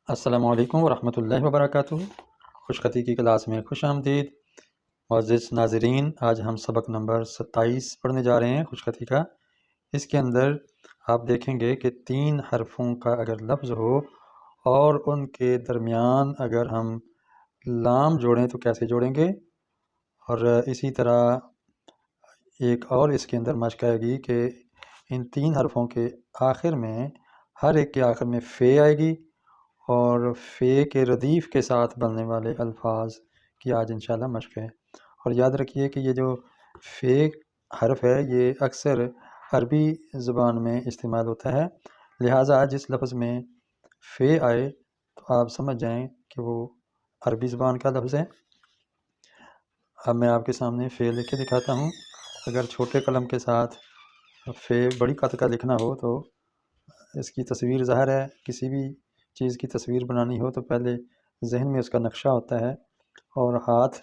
السلام علیکم ورحمۃ اللہ وبرکاتہ۔ خوشخطی کی کلاس میں خوش آمدید معزز ناظرین۔ آج ہم سبق نمبر 27 پڑھنے جا رہے ہیں خوشخطی کا۔ اس کے اندر آپ دیکھیں گے کہ 3 حرفوں کا اگر لفظ ہو اور ان کے درمیان اگر ہم لام جوڑیں تو کیسے جوڑیں گے، اور اسی طرح ایک اور اس کے اندر مشق آئے گی کہ ان 3 حرفوں کے آخر میں ہر ایک کے آخر میں فے آئے گی، اور فے کے ردیف کے ساتھ بننے والے الفاظ کی آج انشاءاللہ مشق ہے۔ اور یاد رکھیے کہ یہ جو فے حرف ہے یہ اکثر عربی زبان میں استعمال ہوتا ہے، لہٰذا جس لفظ میں فے آئے تو آپ سمجھ جائیں کہ وہ عربی زبان کا لفظ ہے۔ اب میں آپ کے سامنے فے لکھ کے دکھاتا ہوں۔ اگر چھوٹے قلم کے ساتھ فے بڑی قط کا لکھنا ہو تو اس کی تصویر ظاہر ہے، کسی بھی چیز کی تصویر بنانی ہو تو پہلے ذہن میں اس کا نقشہ ہوتا ہے اور ہاتھ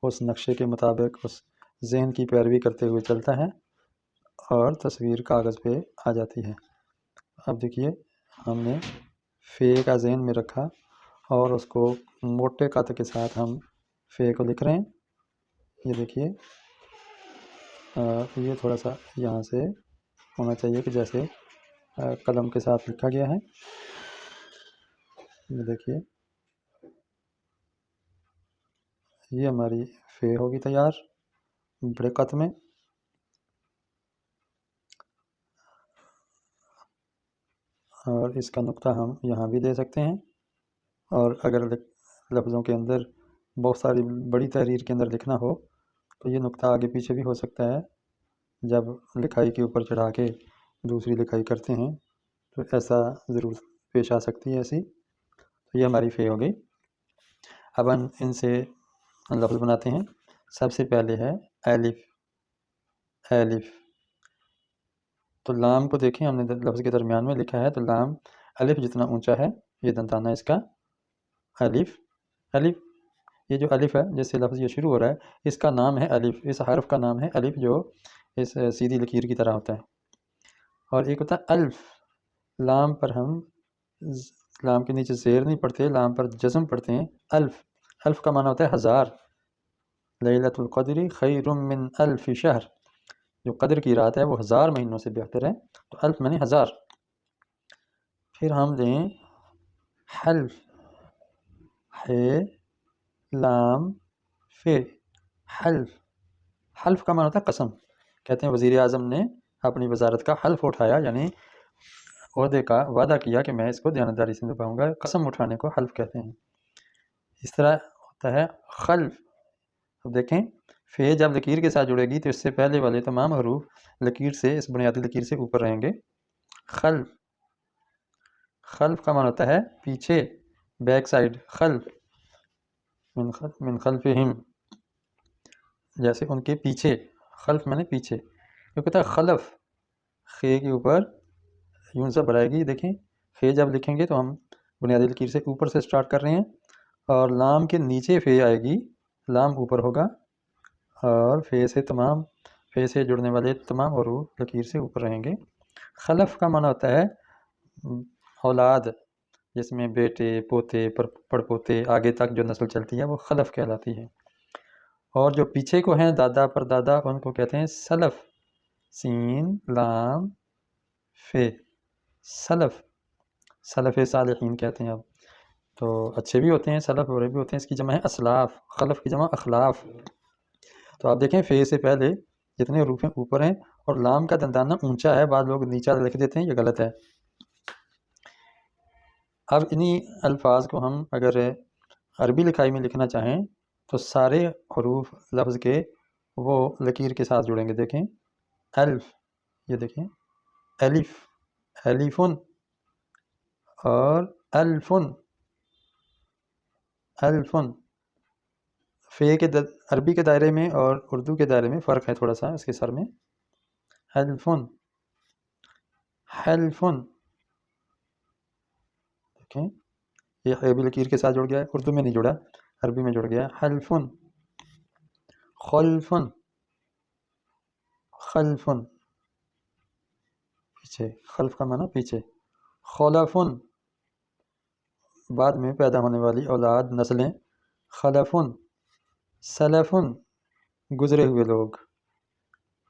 اس نقشے کے مطابق اس ذہن کی پیروی کرتے ہوئے چلتا ہے اور تصویر کاغذ پہ آ جاتی ہے۔ اب دیکھیے ہم نے فے کا ذہن میں رکھا اور اس کو موٹے قط کے ساتھ ہم فے کو لکھ رہے ہیں۔ یہ دیکھیے یہ تھوڑا سا یہاں سے ہونا چاہیے کہ جیسے قلم کے ساتھ لکھا گیا ہے۔ یہ دیکھیے یہ ہماری فے ہوگی تیار بڑے قط میں۔ اور اس کا نقطہ ہم یہاں بھی دے سکتے ہیں، اور اگر لفظوں کے اندر بہت ساری بڑی تحریر کے اندر لکھنا ہو تو یہ نقطہ آگے پیچھے بھی ہو سکتا ہے۔ جب لکھائی کے اوپر چڑھا کے دوسری لکھائی کرتے ہیں تو ایسا ضرور پیش آ سکتی ہے ایسی۔ تو یہ ہماری فے ہو گئی۔ اب ہم ان سے لفظ بناتے ہیں۔ سب سے پہلے ہے الف۔ الف تو لام کو دیکھیں، ہم نے لفظ کے درمیان میں لکھا ہے تو لام الف جتنا اونچا ہے، یہ دندانہ اس کا الف۔ الف یہ جو الف ہے جس سے لفظ یہ شروع ہو رہا ہے اس کا نام ہے الف، اس حرف کا نام ہے الف جو اس سیدھی لکیر کی طرح ہوتا ہے۔ اور ایک ہوتا ہے الف، لام پر ہم لام کے نیچے زیر نہیں پڑھتے، لام پر جزم پڑھتے ہیں۔ الف، الف کا معنی ہوتا ہے ہزار۔ لیلۃ القدر خیر من الف شہر، جو قدر کی رات ہے وہ 1000 مہینوں سے بہتر ہے، تو الف میں نے 1000۔ پھر ہم دیں حلف، ہے لام فے، حلف۔ حلف کا معنی ہوتا ہے قسم۔ کہتے ہیں وزیر اعظم نے اپنی وزارت کا حلف اٹھایا، یعنی عہدے کا وعدہ کیا کہ میں اس کو دیانتداری سے نبھاؤں گا۔ قسم اٹھانے کو حلف کہتے ہیں۔ اس طرح ہوتا ہے خلف۔ اب دیکھیں فے جب لکیر کے ساتھ جڑے گی تو اس سے پہلے والے تمام حروف لکیر سے، اس بنیادی لکیر سے اوپر رہیں گے۔ خلف، خلف کا معنی ہوتا ہے پیچھے، بیک سائڈ۔ خلف من خلفہم، جیسے ان کے پیچھے۔ خلف میں نے پیچھے۔ یہ کہتا ہے خلف، خے کے اوپر یوں زبر آئے گی۔ دیکھیں فے جب لکھیں گے تو ہم بنیادی لکیر سے اوپر سے سٹارٹ کر رہے ہیں، اور لام کے نیچے فے آئے گی، لام اوپر ہوگا، اور فے سے جڑنے والے تمام حروف لکیر سے اوپر رہیں گے۔ خلف کا معنی ہوتا ہے اولاد، جس میں بیٹے، پوتے، پڑپوتے، آگے تک جو نسل چلتی ہے وہ خلف کہلاتی ہے۔ اور جو پیچھے کو ہیں دادا پر دادا، ان کو کہتے ہیں سلف، سین لام فے، سلف۔ سلف صالحین کہتے ہیں۔ اب تو اچھے بھی ہوتے ہیں سلف، برے بھی ہوتے ہیں، اس کی جمع ہے اسلاف، خلف کی جمع اخلاف۔ تو آپ دیکھیں فے سے پہلے جتنے حروف ہیں اوپر ہیں، اور لام کا دندانہ اونچا ہے، بعض لوگ نیچا لکھ دیتے ہیں، یہ غلط ہے۔ اب انہی الفاظ کو ہم اگر عربی لکھائی میں لکھنا چاہیں تو سارے حروف لفظ کے وہ لکیر کے ساتھ جڑیں گے۔ دیکھیں الف، یہ دیکھیں الف، الفن، اور الفن، الفن۔ فے کے عربی کے دائرے میں اور اردو کے دائرے میں فرق ہے تھوڑا سا اس کے سر میں۔ الفن، حلفن، دیکھیں یہ عربی لکیر کے ساتھ جڑ گیا ہے، اردو میں نہیں جڑا، عربی میں جڑ گیا۔ حلفن، خلفن، خلفن پیچھے، خلف کا معنی پیچھے۔ خلفن بعد میں پیدا ہونے والی اولاد نسلیں، خلفن سلفن گزرے ہوئے لوگ،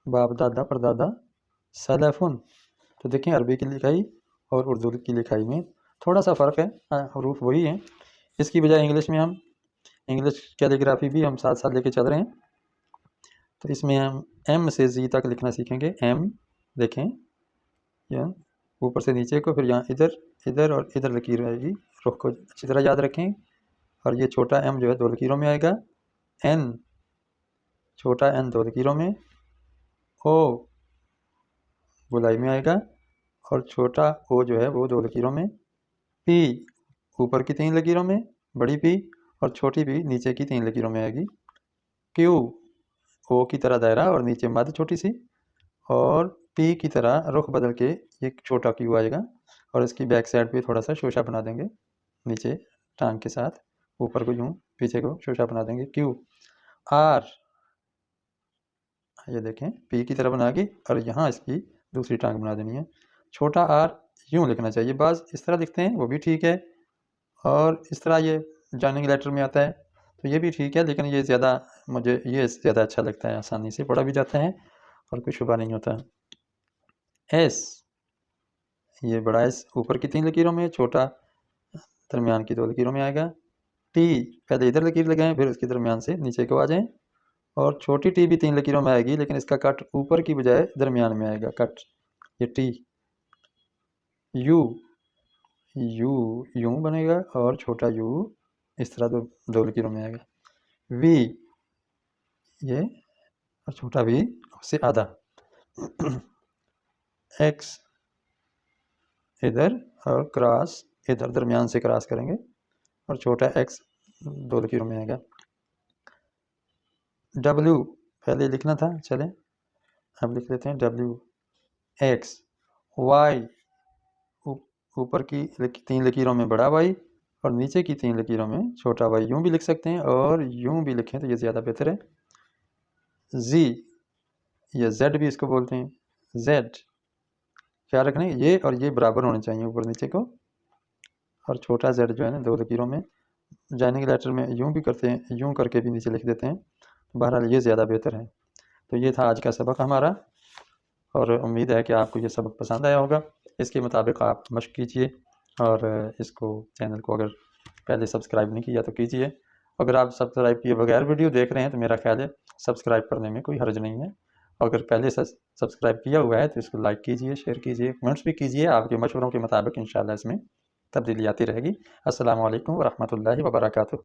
باپ دادا پردادا سلفن۔ تو دیکھیں عربی کی لکھائی اور اردو کی لکھائی میں تھوڑا سا فرق ہے، حروف وہی ہیں۔ اس کی بجائے انگلش میں ہم انگلش کیلیگرافی بھی ہم ساتھ ساتھ لے کے چل رہے ہیں، تو اس میں ہم ایم سے زی تک لکھنا سیکھیں گے۔ ایم دیکھیں یہاں اوپر سے نیچے کو، پھر یہاں ادھر اور ادھر لکیر آئے گی، رخ کو اچھی طرح یاد رکھیں۔ اور یہ چھوٹا ایم جو ہے 2 لکیروں میں آئے گا، این چھوٹا این 2 لکیروں میں، او گولائی میں آئے گا، اور چھوٹا او جو ہے وہ 2 لکیروں میں، پی اوپر کی 3 لکیروں میں بڑی پی، اور چھوٹی پی نیچے کی 3 لکیروں میں آئے گی۔ کیو او کی طرح دائرہ اور نیچے مد چھوٹی سی، اور پی کی طرح رخ بدل کے ایک چھوٹا کیو آئے گا، اور اس کی بیک سائڈ پہ تھوڑا سا شوشہ بنا دیں گے نیچے ٹانگ کے ساتھ، اوپر کو یوں پیچھے کو شوشہ بنا دیں گے۔ کیو آر یہ دیکھیں پی کی طرح بنا کے، اور یہاں اس کی دوسری ٹانگ بنا دینی ہے۔ چھوٹا آر یوں لکھنا چاہیے، بعض اس طرح لکھتے ہیں وہ بھی ٹھیک ہے، اور اس طرح یہ جوائننگ لیٹر میں آتا ہے تو یہ بھی ٹھیک ہے، لیکن یہ زیادہ مجھے یہ زیادہ اچھا لگتا ہے، آسانی سے پڑھا بھی جاتا ہے اور کوئی شبہ نہیں ہوتا۔ ایس یہ بڑا ایس اوپر کی 3 لکیروں میں، چھوٹا درمیان کی 2 لکیروں میں آئے گا۔ ٹی پہلے ادھر لکیر لگائیں، پھر اس کے درمیان سے نیچے کو آ جائیں، اور چھوٹی ٹی بھی 3 لکیروں میں آئے گی، لیکن اس کا کٹ اوپر کی بجائے درمیان میں آئے گا کٹ، یہ ٹی۔ یو یوں بنے گا، اور چھوٹا یو اس طرح 2 لکیروں میں آئے گا۔ وی یہ اور چھوٹا وی اس سے آدھا۔ ایکس ادھر اور کراس ادھر درمیان سے کراس کریں گے، اور چھوٹا ایکس 2 لکیروں میں آئے گا۔ ڈبلیو پہلے لکھنا تھا، چلیں اب لکھ لیتے ہیں ڈبلیو ایکس۔ وائی اوپر کی 3 لکیروں میں بڑا وائی، اور نیچے کی 3 لکیروں میں چھوٹا وائی، یوں بھی لکھ سکتے ہیں اور یوں بھی لکھیں تو یہ زیادہ بہتر ہے۔ زی یا زیڈ بھی اس کو بولتے ہیں، زیڈ خیال رکھنا یہ اور یہ برابر ہونے چاہیے اوپر نیچے کو، اور چھوٹا زیڈ جو ہے نا 2 لکیروں میں، جوائننگ لیٹر میں یوں بھی کرتے ہیں، یوں کر کے بھی نیچے لکھ دیتے ہیں، بہرحال یہ زیادہ بہتر ہے۔ تو یہ تھا آج کا سبق ہمارا، اور امید ہے کہ آپ کو یہ سبق پسند آیا ہوگا۔ اس کے مطابق آپ مشق کیجئے، اور اس کو چینل کو اگر پہلے سبسکرائب نہیں کیا تو کیجئے۔ اگر آپ سبسکرائب کیے بغیر ویڈیو دیکھ رہے ہیں تو میرا خیال ہے سبسکرائب کرنے میں کوئی حرج نہیں ہے، اگر پہلے سے سبسکرائب کیا ہوا ہے تو اس کو لائک کیجئے، شیئر کیجئے، کمنٹس بھی کیجئے، آپ کے مشوروں کے مطابق انشاءاللہ اس میں تبدیلی آتی رہے گی۔ السلام علیکم ورحمۃ اللہ وبرکاتہ۔